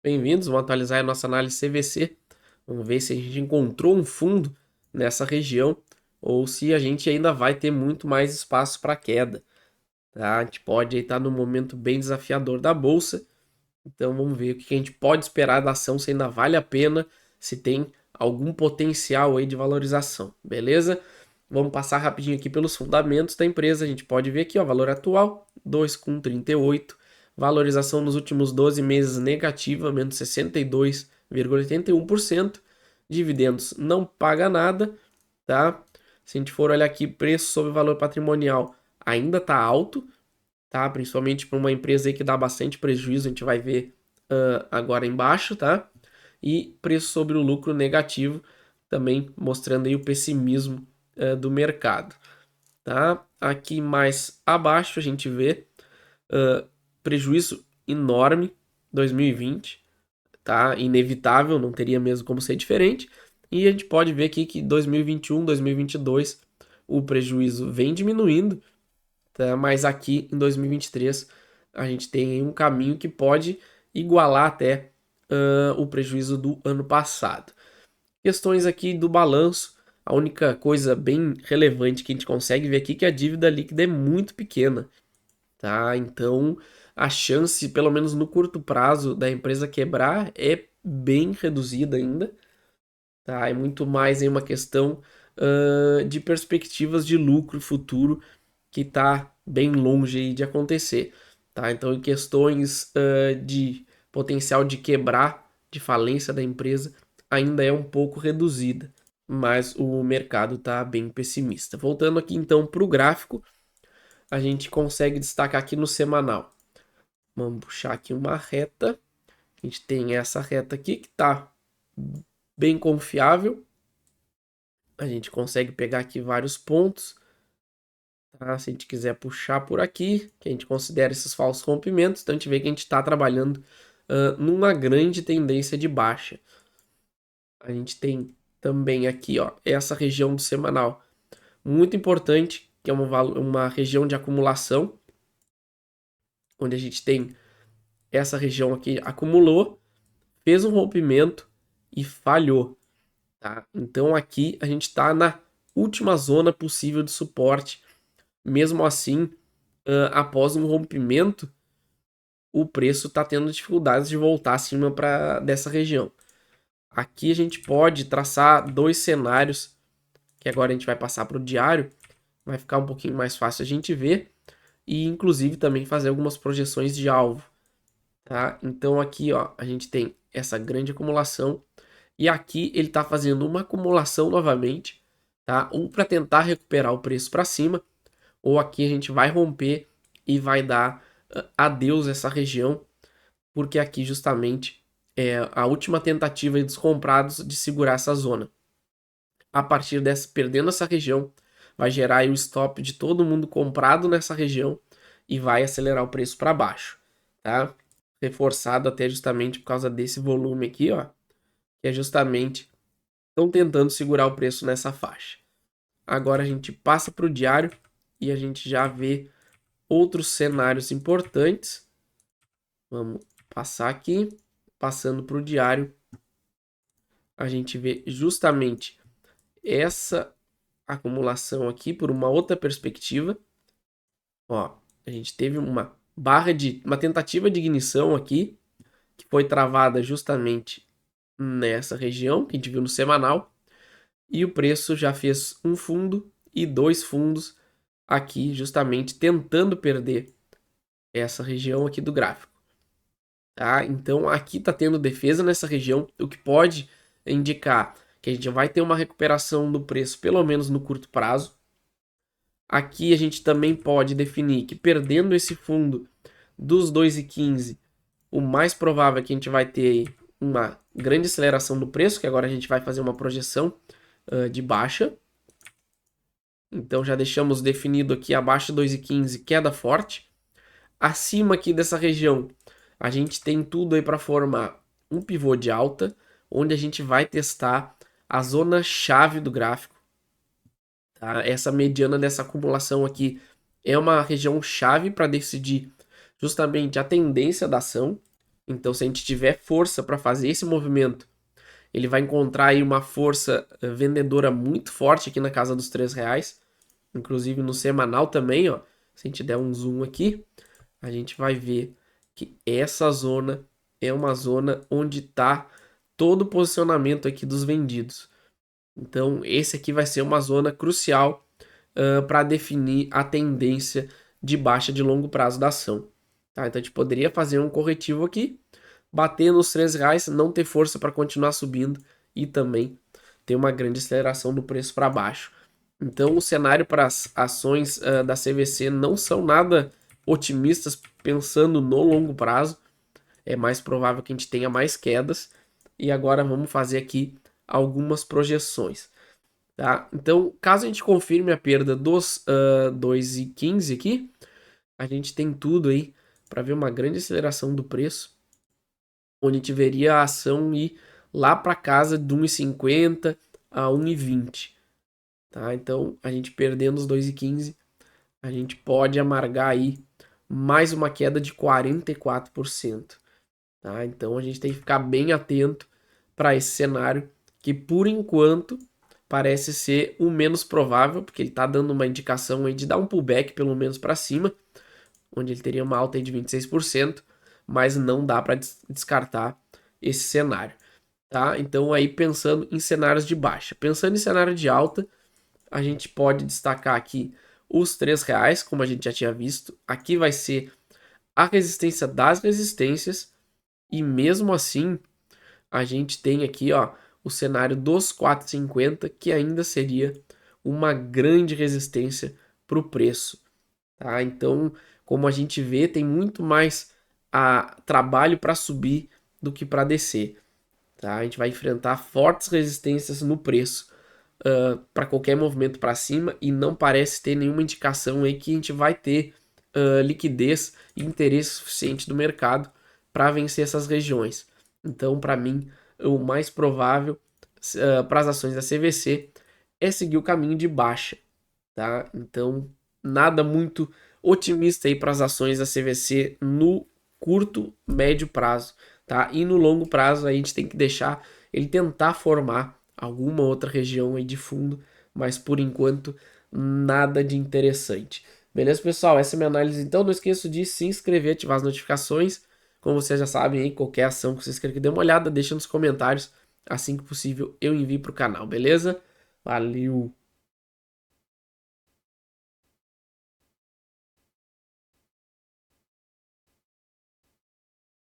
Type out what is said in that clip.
Bem-vindos, vamos atualizar a nossa análise CVC. Vamos ver se a gente encontrou um fundo nessa região ou se a gente ainda vai ter muito mais espaço para queda. Tá? A gente pode estar no momento bem desafiador da bolsa, então vamos ver o que a gente pode esperar da ação, se ainda vale a pena, se tem algum potencial aí de valorização, beleza? Vamos passar rapidinho aqui pelos fundamentos da empresa. A gente pode ver aqui, ó, valor atual 2,38, valorização nos últimos 12 meses negativa, menos 62,81%. Dividendos não paga nada, tá? Se a gente for olhar aqui, preço sobre valor patrimonial ainda está alto, tá? Principalmente para uma empresa aí que dá bastante prejuízo, a gente vai ver agora embaixo, tá? E preço sobre o lucro negativo, também mostrando aí o pessimismo do mercado, tá? Aqui mais abaixo a gente vê prejuízo enorme 2020, tá? Inevitável, não teria mesmo como ser diferente. E a gente pode ver aqui que 2021, 2022 o prejuízo vem diminuindo, tá? Mas aqui em 2023 a gente tem um caminho que pode igualar até o prejuízo do ano passado. Questões aqui do balanço, a única coisa bem relevante que a gente consegue ver aqui é que a dívida líquida é muito pequena, tá? Então a chance, pelo menos no curto prazo, da empresa quebrar é bem reduzida ainda, tá? É muito mais em uma questão de perspectivas de lucro futuro que está bem longe aí de acontecer, tá? Então, em questões de potencial de quebrar, de falência da empresa, ainda é um pouco reduzida, mas o mercado está bem pessimista. Voltando aqui então para o gráfico, a gente consegue destacar aqui no semanal. Vamos puxar aqui uma reta. A gente tem essa reta aqui que está bem confiável. A gente consegue pegar aqui vários pontos. Tá? Se a gente quiser puxar por aqui, que a gente considera esses falsos rompimentos, então a gente vê que a gente está trabalhando numa grande tendência de baixa. A gente tem também aqui, ó, essa região do semanal, muito importante, que é uma região de acumulação, onde a gente tem essa região aqui acumulou, fez um rompimento e falhou, tá? Então aqui a gente está na última zona possível de suporte. Mesmo assim, após um rompimento, o preço está tendo dificuldades de voltar acima dessa região. Aqui a gente pode traçar dois cenários, que agora a gente vai passar para o diário, vai ficar um pouquinho mais fácil a gente ver, e inclusive também fazer algumas projeções de alvo. Tá? Então aqui ó, a gente tem essa grande acumulação, e aqui ele está fazendo uma acumulação novamente, tá? Ou para tentar recuperar o preço para cima, ou aqui a gente vai romper e vai dar adeus a essa região, porque aqui justamente é a última tentativa dos comprados de segurar essa zona. A partir dessa, perdendo essa região, vai gerar aí o stop de todo mundo comprado nessa região e vai acelerar o preço para baixo, tá? Reforçado até justamente por causa desse volume aqui, ó, que é justamente estão tentando segurar o preço nessa faixa. Agora a gente passa para o diário e a gente já vê outros cenários importantes. Vamos passar aqui, passando para o diário, a gente vê justamente essa acumulação aqui por uma outra perspectiva. Ó, a gente teve uma tentativa de ignição aqui, que foi travada justamente nessa região, que a gente viu no semanal, e o preço já fez um fundo e dois fundos aqui, justamente tentando perder essa região aqui do gráfico. Tá? Então aqui está tendo defesa nessa região, o que pode indicar que a gente vai ter uma recuperação do preço, pelo menos no curto prazo. Aqui a gente também pode definir que perdendo esse fundo dos 2,15, o mais provável é que a gente vai ter uma grande aceleração do preço, que agora a gente vai fazer uma projeção de baixa. Então já deixamos definido aqui abaixo de 2,15 queda forte. Acima aqui dessa região, a gente tem tudo aí para formar um pivô de alta, onde a gente vai testar a zona chave do gráfico. Tá? Essa mediana dessa acumulação aqui é uma região chave para decidir justamente a tendência da ação. Então, se a gente tiver força para fazer esse movimento, ele vai encontrar aí uma força vendedora muito forte aqui na casa dos R$ 3, inclusive no semanal também, ó. Se a gente der um zoom aqui, a gente vai ver que essa zona é uma zona onde está todo o posicionamento aqui dos vendidos. Então, esse aqui vai ser uma zona crucial para definir a tendência de baixa de longo prazo da ação. Tá? Então, a gente poderia fazer um corretivo aqui, bater nos R$ 3, não ter força para continuar subindo e também ter uma grande aceleração do preço para baixo. Então, o cenário para as ações da CVC não são nada otimistas pensando no longo prazo. É mais provável que a gente tenha mais quedas. E agora vamos fazer aqui algumas projeções. Tá? Então, caso a gente confirme a perda dos 2,15 aqui, a gente tem tudo aí para ver uma grande aceleração do preço, onde a gente veria a ação ir lá para casa de 1,50 a 1,20. Tá? Então, a gente perdendo os 2,15, a gente pode amargar aí mais uma queda de 44%. Tá? Então, a gente tem que ficar bem atento para esse cenário, que por enquanto parece ser o menos provável, porque ele está dando uma indicação aí de dar um pullback pelo menos para cima, onde ele teria uma alta aí de 26%, mas não dá para descartar esse cenário. Tá? Então, aí pensando em cenários de baixa. Pensando em cenário de alta, a gente pode destacar aqui os R$ 3, como a gente já tinha visto. Aqui vai ser a resistência das resistências, e mesmo assim, a gente tem aqui, ó, o cenário dos 4,50, que ainda seria uma grande resistência para o preço. Tá? Então, como a gente vê, tem muito mais trabalho para subir do que para descer. Tá? A gente vai enfrentar fortes resistências no preço para qualquer movimento para cima, e não parece ter nenhuma indicação aí que a gente vai ter liquidez e interesse suficiente do mercado para vencer essas regiões. Então, para mim, o mais provável para as ações da CVC é seguir o caminho de baixa. Tá? Então, nada muito otimista aí para as ações da CVC no curto, médio prazo. Tá? E no longo prazo, a gente tem que deixar ele tentar formar alguma outra região aí de fundo, mas por enquanto nada de interessante. Beleza, pessoal? Essa é a minha análise. Então, não esqueça de se inscrever, ativar as notificações. Como vocês já sabem, aí, qualquer ação que vocês querem que dê uma olhada, deixa nos comentários. Assim que possível, eu envio para o canal, beleza? Valeu!